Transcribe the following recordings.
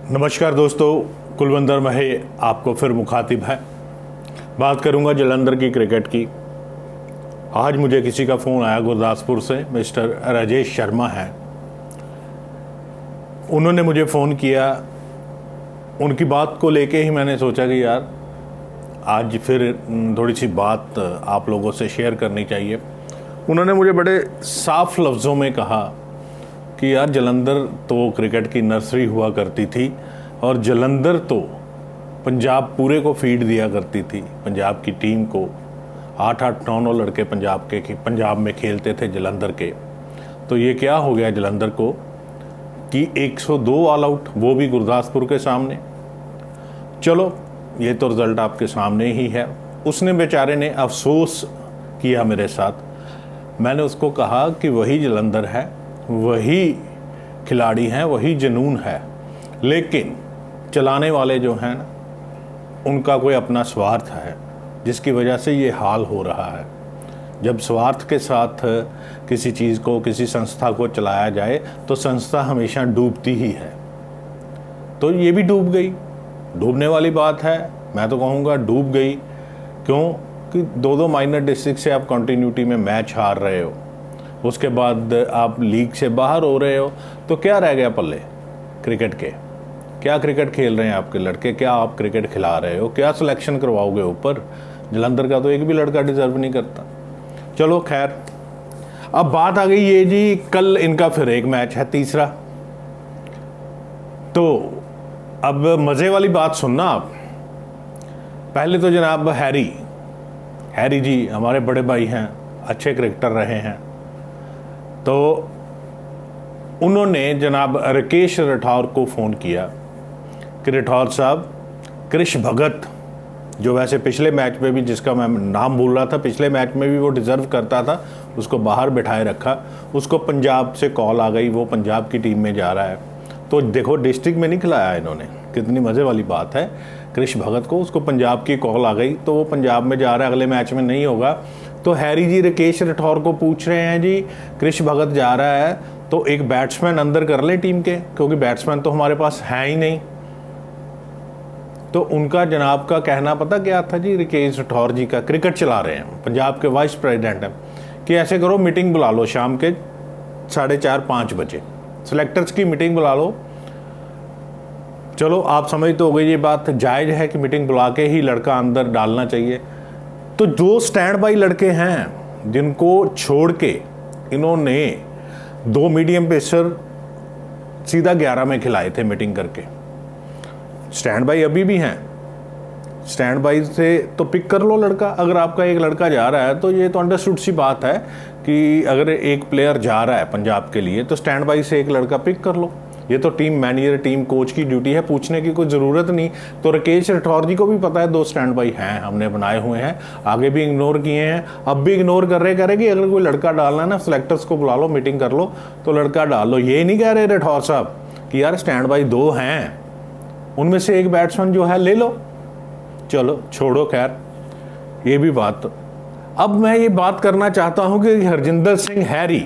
नमस्कार दोस्तों, कुलवंदर महे आपको फिर मुखातिब है। बात करूंगा जलंधर की क्रिकेट की। आज मुझे किसी का फ़ोन आया गुरदासपुर से, मिस्टर राजेश शर्मा हैं। उन्होंने मुझे फ़ोन किया। उनकी बात को लेके ही मैंने सोचा कि यार आज फिर थोड़ी सी बात आप लोगों से शेयर करनी चाहिए। उन्होंने मुझे बड़े साफ लफ्ज़ों में कहा कि यार जलंधर तो क्रिकेट की नर्सरी हुआ करती थी और जलंधर तो पंजाब पूरे को फीड दिया करती थी। पंजाब की टीम को 8-8, 9-9 लड़के पंजाब में खेलते थे जलंधर के। तो ये क्या हो गया जलंधर को कि 102 ऑल आउट, वो भी गुरदासपुर के सामने। चलो ये तो रिज़ल्ट आपके सामने ही है। उसने बेचारे ने अफसोस किया मेरे साथ। मैंने उसको कहा कि वही जलंधर है, वही खिलाड़ी हैं, वही जुनून है, लेकिन चलाने वाले जो हैं ना, उनका कोई अपना स्वार्थ है जिसकी वजह से ये हाल हो रहा है। जब स्वार्थ के साथ किसी चीज़ को, किसी संस्था को चलाया जाए तो संस्था हमेशा डूबती ही है। तो ये भी डूब गई, डूबने वाली बात है। मैं तो कहूँगा डूब गई। क्यों कि 2-2 माइनर डिस्ट्रिक्ट से आप कंटिन्यूटी में मैच हार रहे हो, उसके बाद आप लीग से बाहर हो रहे हो, तो क्या रह गया पल्ले क्रिकेट के? क्या क्रिकेट खेल रहे हैं आपके लड़के? क्या आप क्रिकेट खिला रहे हो? क्या सिलेक्शन करवाओगे ऊपर? जलंधर का तो एक भी लड़का डिजर्व नहीं करता। चलो खैर, अब बात आ गई ये जी, कल इनका फिर एक मैच है, तीसरा। तो अब मज़े वाली बात सुनना आप। पहले तो जनाब हैरी जी हमारे बड़े भाई हैं, अच्छे क्रिकेटर रहे हैं। तो उन्होंने जनाब राकेश राठौर को फ़ोन किया कि राठौर साहब, कृष भगत जो वैसे पिछले मैच में भी, जिसका मैं नाम भूल रहा था, पिछले मैच में भी वो डिज़र्व करता था, उसको बाहर बिठाए रखा। उसको पंजाब से कॉल आ गई, वो पंजाब की टीम में जा रहा है। तो देखो डिस्ट्रिक्ट में नहीं खिलाया इन्होंने, कितनी मज़े वाली बात है। कृष भगत को, उसको पंजाब की कॉल आ गई तो वो पंजाब में जा रहा है, अगले मैच में नहीं होगा। तो हैरी जी राकेश राठौर को पूछ रहे हैं जी, कृष भगत जा रहा है तो एक बैट्समैन अंदर कर ले टीम के, क्योंकि बैट्समैन तो हमारे पास है ही नहीं। तो उनका जनाब का कहना पता क्या था जी, राकेश राठौर जी का, क्रिकेट चला रहे हैं, पंजाब के वाइस प्रेसिडेंट हैं, कि ऐसे करो मीटिंग बुला लो शाम के 4:30-5 बजे, सिलेक्टर्स की मीटिंग बुला लो। चलो आप समझ तो हो गई ये बात जायज़ है कि मीटिंग बुला के ही लड़का अंदर डालना चाहिए। तो जो स्टैंड बाई लड़के हैं जिनको छोड़ के इन्होंने 2 मीडियम पेसर सीधा 11 में खिलाए थे मीटिंग करके, स्टैंड बाई अभी भी हैं। स्टैंड बाई से तो पिक कर लो लड़का। अगर आपका एक लड़का जा रहा है तो ये तो अंडरस्टूड सी बात है कि अगर एक प्लेयर जा रहा है पंजाब के लिए तो स्टैंड बाई से एक लड़का पिक कर लो। ये तो टीम मैनेजर, टीम कोच की ड्यूटी है, पूछने की कोई ज़रूरत नहीं। तो राकेश राठौर जी को भी पता है 2 स्टैंड बाई हैं, हमने बनाए हुए हैं, आगे भी इग्नोर किए हैं, अब भी इग्नोर कर रहे कि अगर कोई लड़का डालना है ना, सिलेक्टर्स को बुला लो, मीटिंग कर लो तो लड़का डाल लो। ये नहीं कह रहे राठौर साहब कि यार स्टैंड बाई 2 हैं, उनमें से एक बैट्समैन जो है ले लो। चलो छोड़ो, खैर ये भी बात। अब मैं ये बात करना चाहता हूँ कि हरजिंदर सिंह हैरी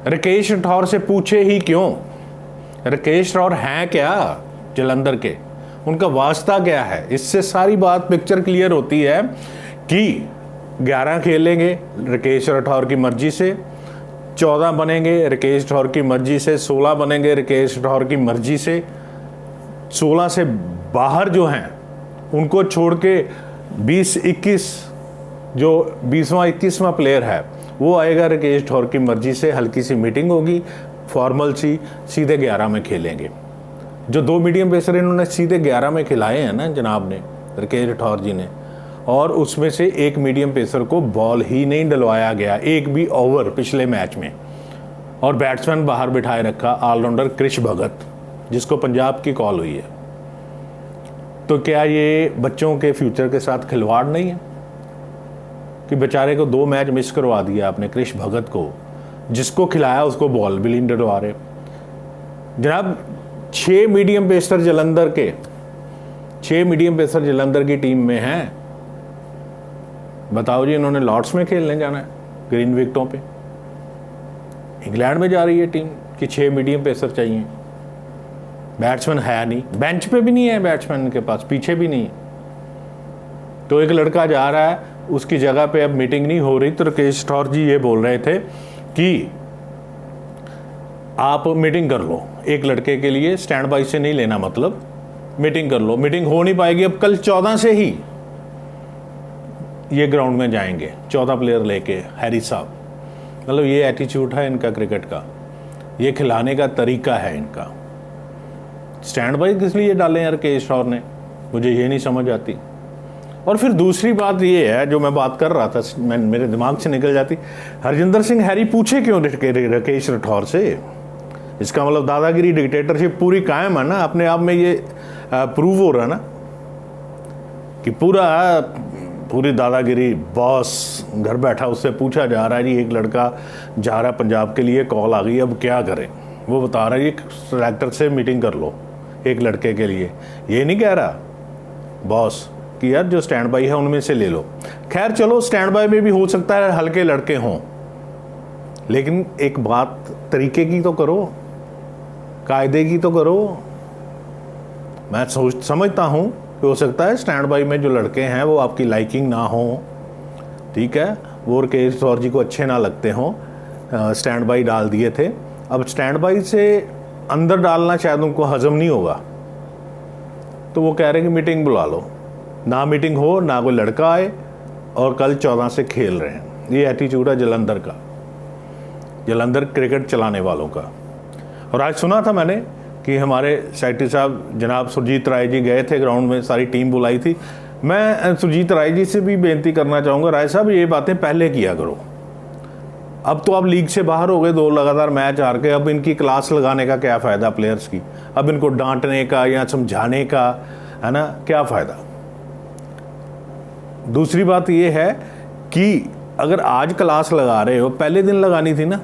राकेश राठौर से पूछे ही क्यों? राकेश राठौर हैं क्या जलंधर के? उनका वास्ता क्या है? इससे सारी बात पिक्चर क्लियर होती है कि 11 खेलेंगे राकेश राठौर की मर्जी से, 14 बनेंगे राकेश राठौर की मर्जी से, 16 बनेंगे राकेश राठौर की मर्जी से, 16 से बाहर जो हैं उनको छोड़ के 20-21 जो 20वां 21वां प्लेयर है वो आएगा राकेश राठौर की मर्जी से। हल्की सी मीटिंग होगी, फॉर्मल सी, सीधे 11 में खेलेंगे। जो 2 मीडियम पेसर इन्होंने सीधे 11 में खिलाए हैं ना जनाब ने, राकेश राठौर जी ने, और उसमें से एक मीडियम पेसर को बॉल ही नहीं डलवाया गया, एक भी ओवर पिछले मैच में, और बैट्समैन बाहर बिठाए रखा ऑलराउंडर कृष भगत, जिसको पंजाब की कॉल हुई है। तो क्या ये बच्चों के फ्यूचर के साथ खिलवाड़ नहीं है कि बेचारे को 2 मैच मिस करवा दिया आपने? कृष भगत को, जिसको खिलाया उसको बॉल भी नहीं डलवा रहे। जनाब 6 मीडियम पेसर जलंधर के, 6 मीडियम पेसर जलंधर की टीम में हैं। बताओ जी, इन्होंने लॉर्ड्स में खेलने जाना है ग्रीन विकेटों पे? इंग्लैंड में जा रही है टीम कि 6 मीडियम पेसर चाहिए। बैट्समैन है नहीं, बेंच पे भी नहीं है बैट्समैन के पास, पीछे भी नहीं है। तो एक लड़का जा रहा है, उसकी जगह पे अब मीटिंग नहीं हो रही, तो राकेश राठौर जी ये बोल रहे थे कि आप मीटिंग कर लो एक लड़के के लिए, स्टैंड बाई से नहीं लेना, मतलब मीटिंग कर लो। मीटिंग हो नहीं पाएगी, अब कल 14 से ही ये ग्राउंड में जाएंगे 14 प्लेयर लेके, हैरी साहब। मतलब ये एटीट्यूड है इनका क्रिकेट का, ये खिलाने का तरीका है इनका। स्टैंड बाई किस लिए डाले यार राकेश राठौर ने, मुझे ये नहीं समझ आती। और फिर दूसरी बात ये है जो मैं बात कर रहा था, मेरे दिमाग से निकल जाती, हरजिंदर सिंह हैरी पूछे क्यों राकेश राठौर से? इसका मतलब दादागिरी, डिक्टेटरशिप पूरी कायम है ना, अपने आप में ये प्रूव हो रहा है ना कि पूरी दादागिरी। बॉस घर बैठा, उससे पूछा जा रहा है जी, एक लड़का जा रहा पंजाब के लिए, कॉल आ गई, अब क्या करें? वो बता रहा है ये सेलेक्टर से मीटिंग कर लो एक लड़के के लिए। ये नहीं कह रहा बॉस कि यार जो स्टैंड बाई है उनमें से ले लो। खैर चलो, स्टैंड बाई में भी हो सकता है हल्के लड़के हों, लेकिन एक बात तरीके की तो करो, कायदे की तो करो। मैं समझता हूँ कि हो सकता है स्टैंड बाई में जो लड़के हैं वो आपकी लाइकिंग ना हो, ठीक है, वो राकेश राठौर जी को अच्छे ना लगते हों, स्टैंड बाई डाल दिए थे। अब स्टैंड बाई से अंदर डालना शायद उनको हजम नहीं होगा, तो वो कह रहे हैं कि मीटिंग बुला लो। ना मीटिंग हो, ना कोई लड़का आए, और कल 14 से खेल रहे हैं। ये एटीट्यूड है जलंधर का, जलंधर क्रिकेट चलाने वालों का। और आज सुना था मैंने कि हमारे सेक्रेटरी साहब जनाब सुरजीत राय जी गए थे ग्राउंड में, सारी टीम बुलाई थी। मैं सुरजीत राय जी से भी बेनती करना चाहूँगा, राय साहब ये बातें पहले किया करो। अब तो आप लीग से बाहर हो गए, 2 लगातार मैच हार के, अब इनकी क्लास लगाने का क्या फ़ायदा प्लेयर्स की? अब इनको डांटने का या समझाने का, है ना, क्या फ़ायदा? दूसरी बात ये है कि अगर आज क्लास लगा रहे हो, पहले दिन लगानी थी ना,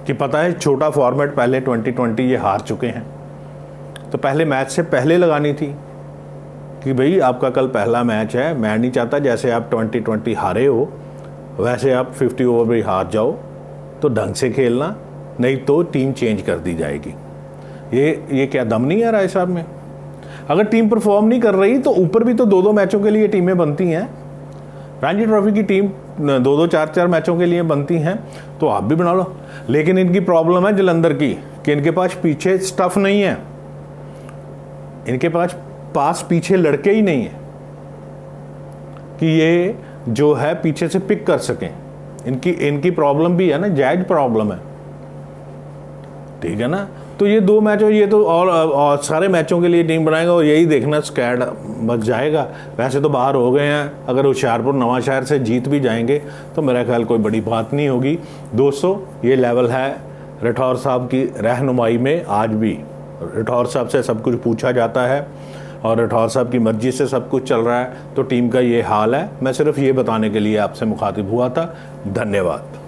कि पता है छोटा फॉर्मेट पहले 2020 ये हार चुके हैं, तो पहले मैच से पहले लगानी थी कि भाई आपका कल पहला मैच है, मैं नहीं चाहता जैसे आप 2020 हारे हो वैसे आप 50 ओवर भी हार जाओ, तो ढंग से खेलना, नहीं तो टीम चेंज कर दी जाएगी। ये क्या दम नहीं है राय साहब में? अगर टीम परफॉर्म नहीं कर रही तो ऊपर भी तो 2-2 मैचों के लिए टीमें बनती हैं, रणजी ट्रॉफी की टीम 2-2, 4-4 मैचों के लिए बनती हैं, तो आप भी बना लो। लेकिन इनकी प्रॉब्लम है जलंधर की कि इनके पास पीछे स्टफ नहीं है, इनके पास पीछे लड़के ही नहीं है कि ये जो है पीछे से पिक कर सकें। इनकी प्रॉब्लम भी है ना, जायज प्रॉब्लम है, ठीक है ना। तो ये 2 मैचों, ये तो और सारे मैचों के लिए टीम बनाएगा और यही देखना स्कैड बच जाएगा। वैसे तो बाहर हो गए हैं, अगर होशियारपुर नवांशहर से जीत भी जाएंगे तो मेरा ख्याल कोई बड़ी बात नहीं होगी। दोस्तों, ये लेवल है राठौर साहब की रहनुमाई में। आज भी राठौर साहब से सब कुछ पूछा जाता है और राठौर साहब की मर्जी से सब कुछ चल रहा है, तो टीम का ये हाल है। मैं सिर्फ ये बताने के लिए आपसे मुखातिब हुआ था। धन्यवाद।